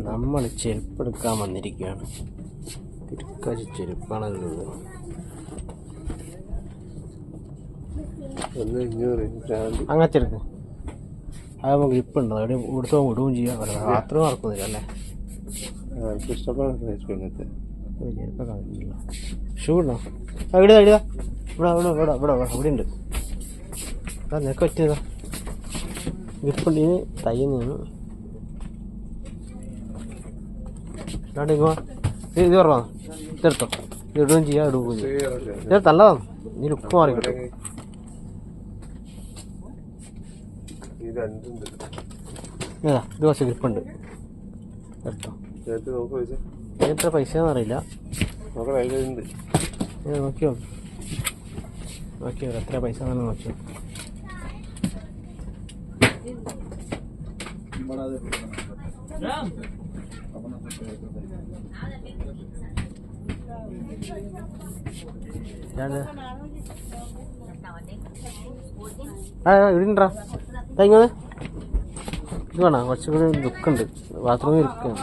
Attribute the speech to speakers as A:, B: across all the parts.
A: നമ്മൾ ചെരുപ്പെടുക്കാൻ വന്നിരിക്കുകയാണ്. കിടക്കാച്ചി ചെരുപ്പാണുള്ളത്. അങ്ങനെ ചെരുക്ക് അത് നമുക്ക് ഗ്രിപ്പുണ്ടോ? അവിടെ ഇവിടുത്തെ വിടുകയും ചെയ്യാം. രാത്രി നടക്കുന്നില്ല അല്ലേ? ഷൂ ഉണ്ടോ? ഇവിടെ ഇവിടെ ഇവിടെ ഇവിടെ ഇവിടെ ഇവിടെ ഉണ്ട്. നിനക്ക് പറ്റിയതാ ഗ്രിപ്പുണ്ട്. ഇനി തയ്യുന്നു ഇത് പറഞ്ഞോ. ഇതെടുത്തോ. ഇത് ഇടുകയും ചെയ്യാം ഇടുകയും ചെയ്യാം. ഇത് നല്ലതാണ്. നീ ലുക്ക് മാറി കിട്ടും. ഏതാ ഇത് കുറച്ച് ഗ്രിപ്പുണ്ട്. എടുത്തോ. എത്ര പൈസ അറിയില്ല. നോക്കിയോ നോക്കിയോ എത്ര പൈസ നോക്കിയോ. ഇടണ്ടാ ഇങ്ങനെ ഇത് വേണോ? കുറച്ചുകൂടി ലുക്കുണ്ട്. ബാത്റൂമിൽ ഇരിക്കുകയാണ്.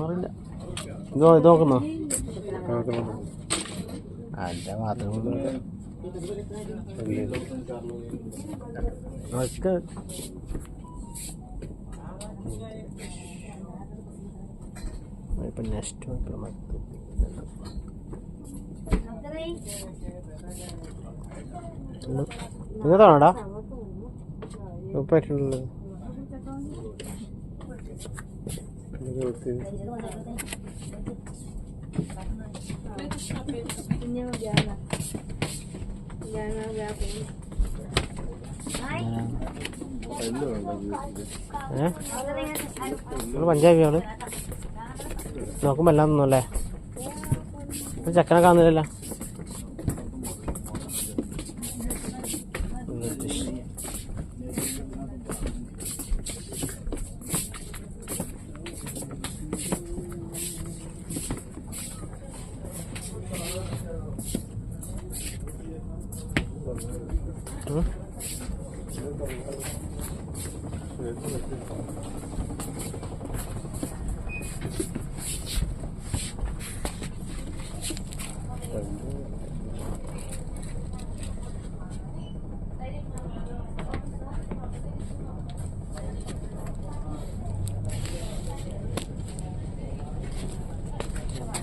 A: അറിയില്ല. ഇത് നോക്കുന്നോ? അല്ല മാത്രം ഇപ്പം നെക്സ്റ്റ് ഇങ്ങനത്താണോടാ ഉപ്പായിട്ടുള്ളത്? പഞ്ചാബിയാണ് നോക്കുമ്പോ എല്ലാം ഒന്നുമല്ലേ? ചക്കനെ കാണുന്നില്ലല്ലോ.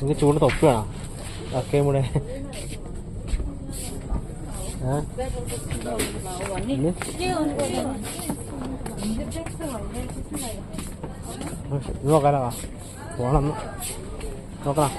A: ഇങ്ങനെ ചൂട് തൊപ്പി വേണം ഒക്കെയും കൂടെ. ഇത് നോക്കാലോ. പോണം നോക്കണം.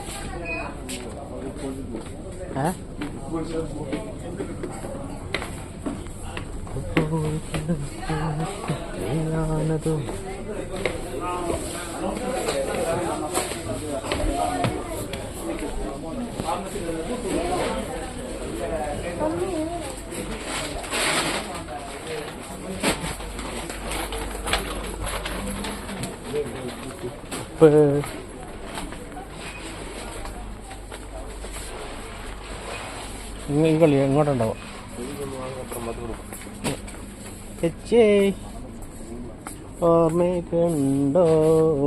A: ഈ കളി എങ്ങോട്ടുണ്ടാവും? ഓർമ്മയുണ്ടോ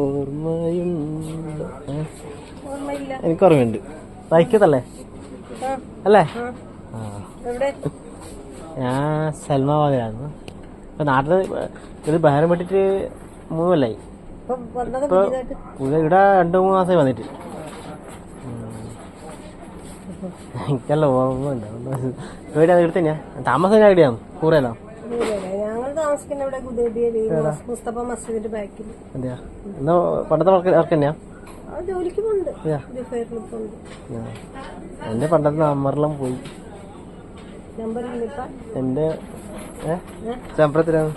A: ഓർമ്മയുണ്ടോ? എനിക്ക് ഓർമ്മയുണ്ട്. തയ്ക്കത്തല്ലേ അല്ലേ? ഞാൻ സൽമാബാദിലാണ്. ഇപ്പം നാട്ടിൽ ഇത് ബഹരം വിട്ടിട്ട് 3 കൊല്ലായി. ഇപ്പൊ ഇവിടെ 2-3 മാസമായി വന്നിട്ട്. എനിക്കല്ല ഓർമ്മ ഉണ്ടാവും. എവിടെയാണ്? ഇവിടെ തന്നെയാ താമസം? എവിടെയാണ്? കൂറയിലോ? അതെയാ? എന്നാ പണ്ടത്തെ വർക്ക് തന്നെയാ? എന്റെ പണ്ടത്തെ നമ്പറെല്ലാം പോയി. എന്റെ ചമ്പരത്തിലാണ്.